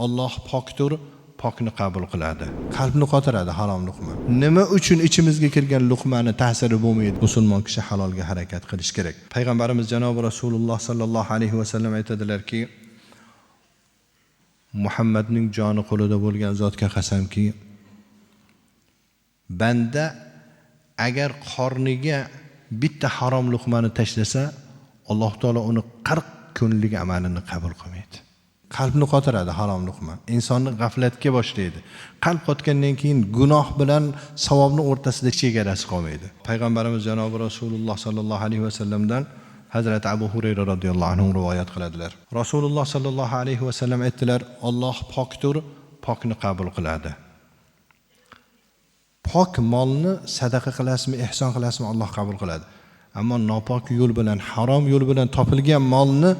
Alloh pokdir, pokni qabul qiladi. Qalbni qotiradi harom luqma. Nima uchun ichimizga kirgan luqmani ta'siri bo'lmaydi? Musulmon kishi halolga harakat qilish kerak. Payg'ambarimiz janob Rasululloh sallallohu alayhi va sallam aytadilarki, Muhammadning joni qo'lida bo'lgan zotga qasamki, banda agar qorniga bitta harom luqmani tashlasa, Alloh taolo uni 40 kunlik amalini qabul qilmaydi. Qalbni qotiradi harom luqma. Insonni g'aflatga boshlaydi. Qalb qotgandan keyin gunoh bilan savobning o'rtasida chegarasi qolmaydi. Payg'ambarimiz janob Rasululloh sallallohu alayhi va sallamdan Hazrat Abu Hurayra radhiyallohu anhu rivoyat qiladilar. Rasululloh sallallohu alayhi va sallam aytdilar, Alloh pokdir, pokni qabul qiladi. Pok molni sadaqa qilasizmi, ihson qilasizmi, Alloh qabul qiladi. Ammo nopok yo'l bilan, harom yo'l bilan topilgan molni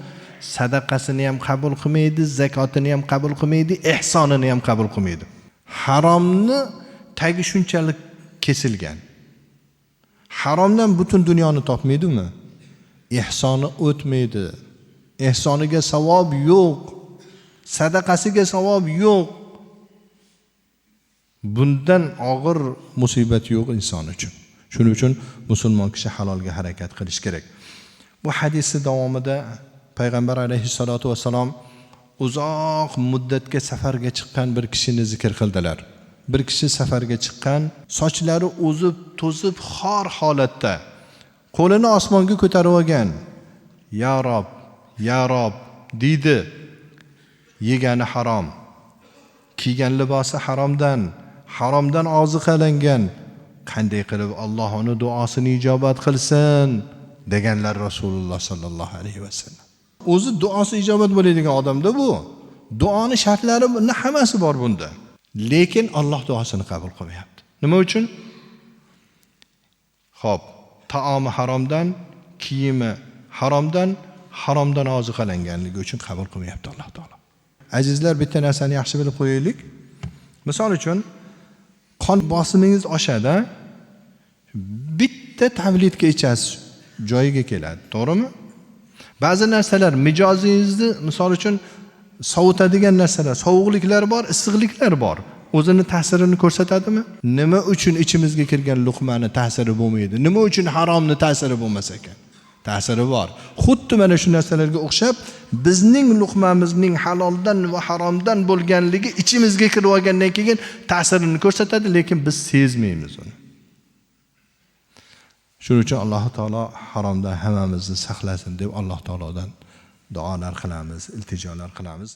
sadaqasini ham qabul qilmaydi, zakotini ham qabul qilmaydi, ihsonini ham qabul qilmaydi. Haromni tagi shunchalik kesilgan. Haromdan butun dunyoni topmaydimi? Ihsoni o'tmaydi. Ihsoniga savob yo'q. Sadaqasiga savob yo'q. Bundan og'ir musibat yo'q inson uchun. Shuning uchun musulmon kishi halolga harakat qilish kerak. Bu hadisning davomida Payg'ambar alayhissalatu vassalom uzoq muddatga safarga chiqqan bir kishini zikr qildilar. Bir kishi safarga chiqqan, sochlari o'zib, to'zib, xor holatda, qo'lini osmonga ko'tarib olgan. Ya Rob deydi. Yegani harom, kiygan libosi haromdan oziqalangan. Qanday qilib Alloh uni duosini ijobat qilsin deganlar Rasululloh sallallohu alayhi vasallam. O'zi duosi ijobat bo'ladigan odamda bu. Duoni shartlari hammasi bor bunda. Lekin Alloh duosini qabul qilmayapti. Nima uchun? Xo'p, taomi haromdan, kiyimi haromdan oziqalanganligi uchun qabul qilmayapti Alloh taolo. Azizlar, bitta narsani yaxshi bilib qo'yaylik. Misol uchun, qon bosimingiz oshadi, bitta tabletga ichasiz, joyiga keladi, to'g'rimi? Ba'zi narsalar mijozingizni, misol uchun, sovutadigan narsalar, sovuqliklar bor, issiqliklar bor. O'zini ta'sirini ko'rsatadimi? Nima uchun ichimizga kirgan luqmani ta'siri bo'lmaydi? Nima uchun haromni ta'siri bo'lmas ekan? Ta'siri bor. Xuddi mana shu narsalarga o'xshab, bizning luqmamizning haloldan va haromdan bo'lganligi ichimizga kirib olgandan keyin ta'sirini ko'rsatadi, lekin biz sezmaymiz uni. Shuning uchun Alloh taolo haromdan hammamizni saqlasin deb Alloh taolodan duolar qilamiz, iltijolar qilamiz.